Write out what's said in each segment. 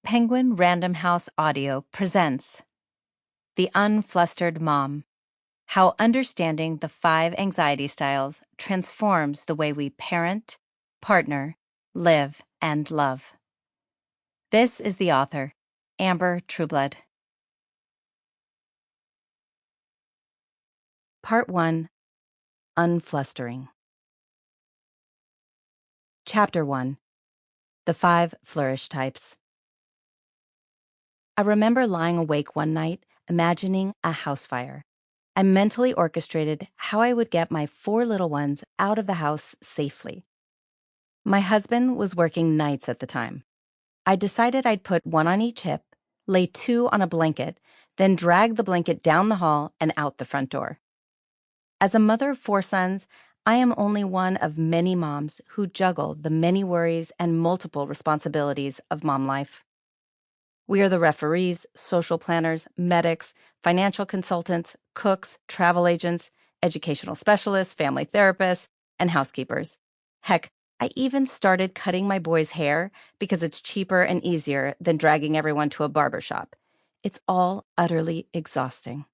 Penguin Random House Audio presents The Unflustered Mom: How Understanding the 5 Anxiety Styles Transforms the Way We Parent, Partner, Live, and Love. This is the author, Amber Trueblood. Part 1: Unflustering. Chapter 1: The 5 Flourish Types. I remember lying awake one night, imagining a house fire. I mentally orchestrated how I would get my 4 little ones out of the house safely. My husband was working nights at the time. I decided I'd put 1 on each hip, lay 2 on a blanket, then drag the blanket down the hall and out the front door. As a mother of 4 sons, I am only one of many moms who juggle the many worries and multiple responsibilities of mom life. We are the referees, social planners, medics, financial consultants, cooks, travel agents, educational specialists, family therapists, and housekeepers. Heck, I even started cutting my boys' hair because it's cheaper and easier than dragging everyone to a barber shop. It's all utterly exhausting.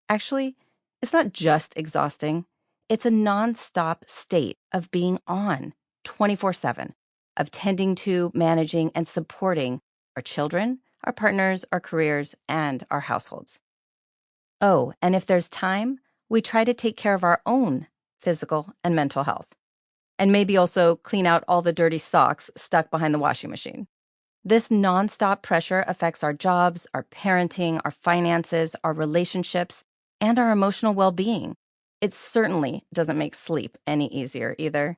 Actually, it's not just exhausting. It's a non-stop state of being on 24/7, of tending to, managing, and supporting our children, our partners, our careers, and our households. Oh, and if there's time, we try to take care of our own physical and mental health. And maybe also clean out all the dirty socks stuck behind the washing machine. This nonstop pressure affects our jobs, our parenting, our finances, our relationships, and our emotional well-being. It certainly doesn't make sleep any easier either.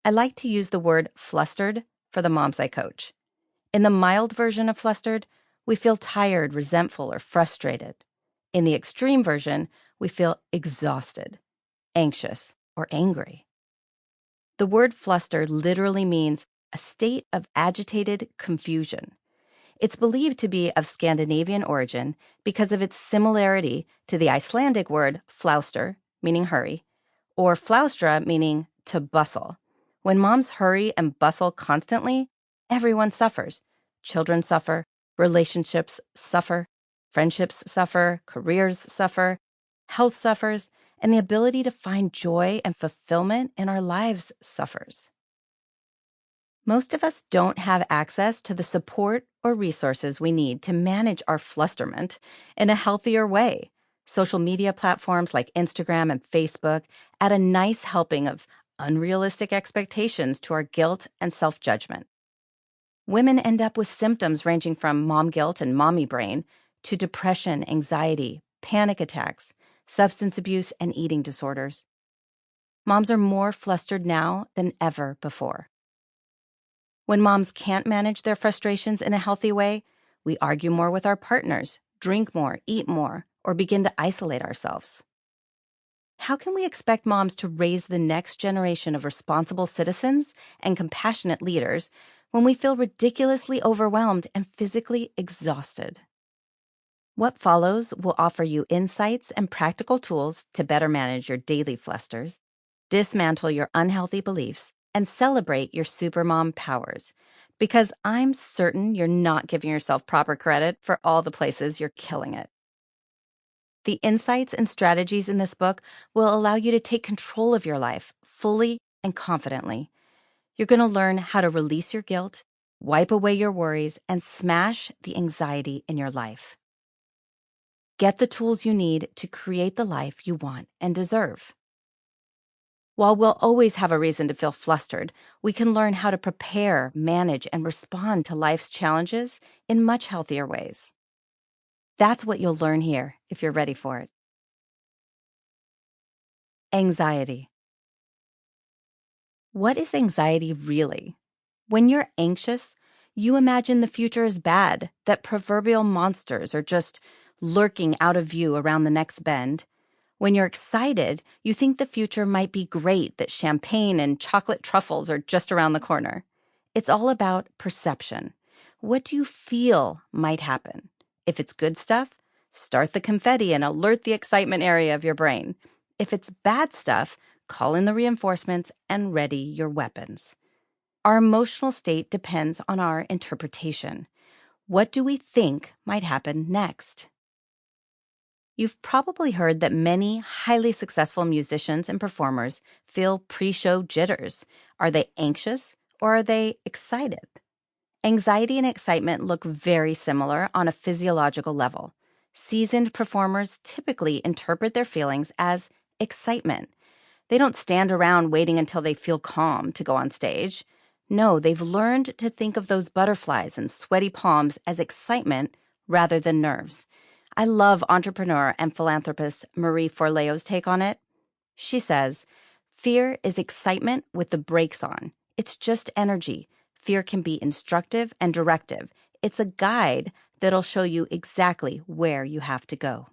I like to use the word flustered for the moms I coach. In the mild version of flustered, we feel tired, resentful, or frustrated. In the extreme version, we feel exhausted, anxious, or angry. The word fluster literally means a state of agitated confusion. It's believed to be of Scandinavian origin because of its similarity to the Icelandic word flauster, meaning hurry, or flaustra, meaning to bustle. When moms hurry and bustle constantly, everyone suffers. Children suffer, relationships suffer, friendships suffer, careers suffer, health suffers, and the ability to find joy and fulfillment in our lives suffers. Most of us don't have access to the support or resources we need to manage our flusterment in a healthier way. Social media platforms like Instagram and Facebook add a nice helping of unrealistic expectations to our guilt and self-judgment. Women end up with symptoms ranging from mom guilt and mommy brain to depression, anxiety, panic attacks, substance abuse, and eating disorders. Moms are more flustered now than ever before. When moms can't manage their frustrations in a healthy way, we argue more with our partners, drink more, eat more, or begin to isolate ourselves. How can we expect moms to raise the next generation of responsible citizens and compassionate leaders when we feel ridiculously overwhelmed and physically exhausted? What follows will offer you insights and practical tools to better manage your daily flusters, dismantle your unhealthy beliefs, and celebrate your supermom powers, because I'm certain you're not giving yourself proper credit for all the places you're killing it. The insights and strategies in this book will allow you to take control of your life fully and confidently. You're going to learn how to release your guilt, wipe away your worries, and smash the anxiety in your life. Get the tools you need to create the life you want and deserve. While we'll always have a reason to feel flustered, we can learn how to prepare, manage, and respond to life's challenges in much healthier ways. That's what you'll learn here if you're ready for it. Anxiety. What is anxiety really? When you're anxious, you imagine the future is bad, that proverbial monsters are just lurking out of view around the next bend. When you're excited, you think the future might be great, that champagne and chocolate truffles are just around the corner. It's all about perception. What do you feel might happen? If it's good stuff, start the confetti and alert the excitement area of your brain. If it's bad stuff, call in the reinforcements and ready your weapons. Our emotional state depends on our interpretation. What do we think might happen next? You've probably heard that many highly successful musicians and performers feel pre-show jitters. Are they anxious or are they excited? Anxiety and excitement look very similar on a physiological level. Seasoned performers typically interpret their feelings as excitement. They don't stand around waiting until they feel calm to go on stage. No, they've learned to think of those butterflies and sweaty palms as excitement rather than nerves. I love entrepreneur and philanthropist Marie Forleo's take on it. She says, "Fear is excitement with the brakes on. It's just energy. Fear can be instructive and directive. It's a guide that'll show you exactly where you have to go."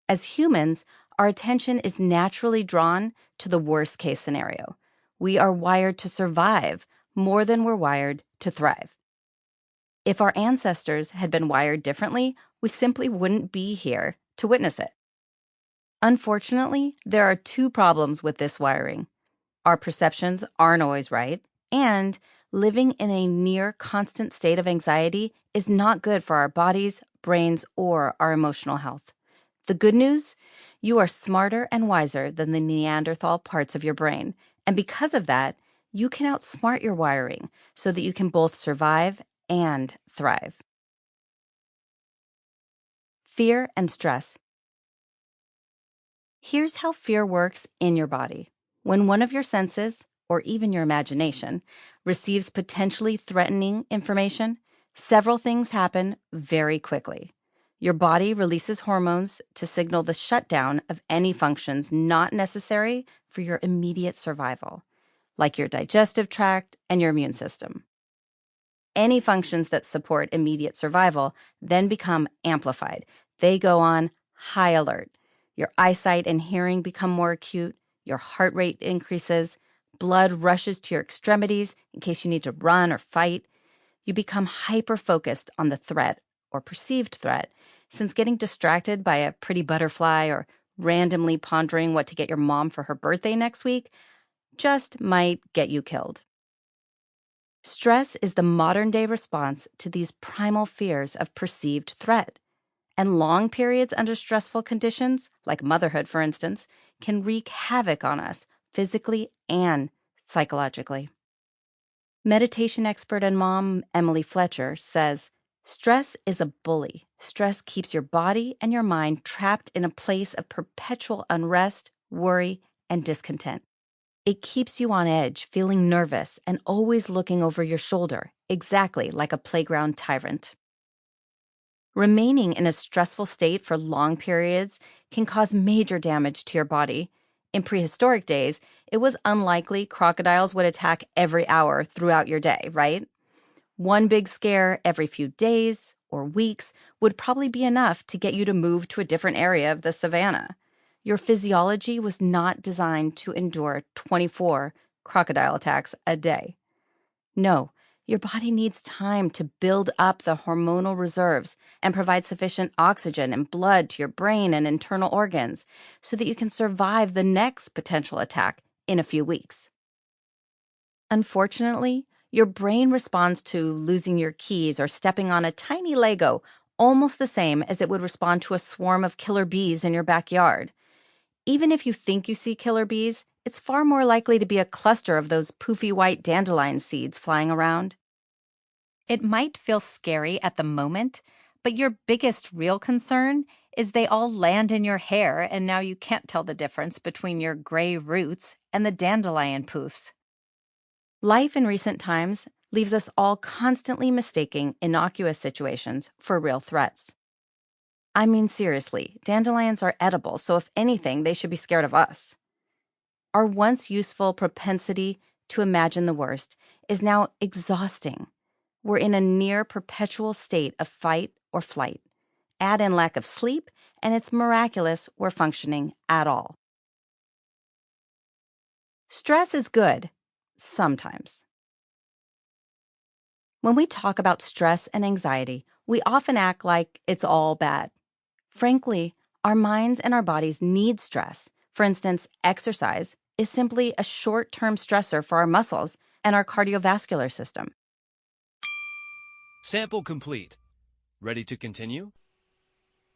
As humans, our attention is naturally drawn to the worst case scenario. We are wired to survive more than we're wired to thrive. If our ancestors had been wired differently, we simply wouldn't be here to witness it. Unfortunately, there are two problems with this wiring. Our perceptions aren't always right, and living in a near constant state of anxiety is not good for our bodies, brains, or our emotional health. The good news? You are smarter and wiser than the Neanderthal parts of your brain, and because of that, you can outsmart your wiring so that you can both survive and thrive. Fear and stress. Here's how fear works in your body. When one of your senses, or even your imagination, receives potentially threatening information, several things happen very quickly. Your body releases hormones to signal the shutdown of any functions not necessary for your immediate survival, like your digestive tract and your immune system. Any functions that support immediate survival then become amplified. They go on high alert. Your eyesight and hearing become more acute. Your heart rate increases. Blood rushes to your extremities in case you need to run or fight. You become hyper-focused on the threat or perceived threat, since getting distracted by a pretty butterfly or randomly pondering what to get your mom for her birthday next week just might get you killed. Stress is the modern-day response to these primal fears of perceived threat. And long periods under stressful conditions, like motherhood, for instance, can wreak havoc on us physically and psychologically. Meditation expert and mom Emily Fletcher says, "Stress is a bully. Stress keeps your body and your mind trapped in a place of perpetual unrest, worry, and discontent. It keeps you on edge, feeling nervous, and always looking over your shoulder, exactly like a playground tyrant." Remaining in a stressful state for long periods can cause major damage to your body. In prehistoric days, it was unlikely crocodiles would attack every hour throughout your day, right? One big scare every few days or weeks would probably be enough to get you to move to a different area of the savannah. Your physiology was not designed to endure 24 crocodile attacks a day. No, your body needs time to build up the hormonal reserves and provide sufficient oxygen and blood to your brain and internal organs so that you can survive the next potential attack in a few weeks. Unfortunately, your brain responds to losing your keys or stepping on a tiny Lego almost the same as it would respond to a swarm of killer bees in your backyard. Even if you think you see killer bees, it's far more likely to be a cluster of those poofy white dandelion seeds flying around. It might feel scary at the moment, but your biggest real concern is they all land in your hair and now you can't tell the difference between your gray roots and the dandelion poofs. Life in recent times leaves us all constantly mistaking innocuous situations for real threats. I mean, seriously, dandelions are edible, so if anything, they should be scared of us. Our once useful propensity to imagine the worst is now exhausting. We're in a near perpetual state of fight or flight. Add in lack of sleep, and it's miraculous we're functioning at all. Stress is good, sometimes. When we talk about stress and anxiety, we often act like it's all bad. Frankly, our minds and our bodies need stress. For instance, exercise is simply a short-term stressor for our muscles, and our cardiovascular system. Sample complete. Ready to continue?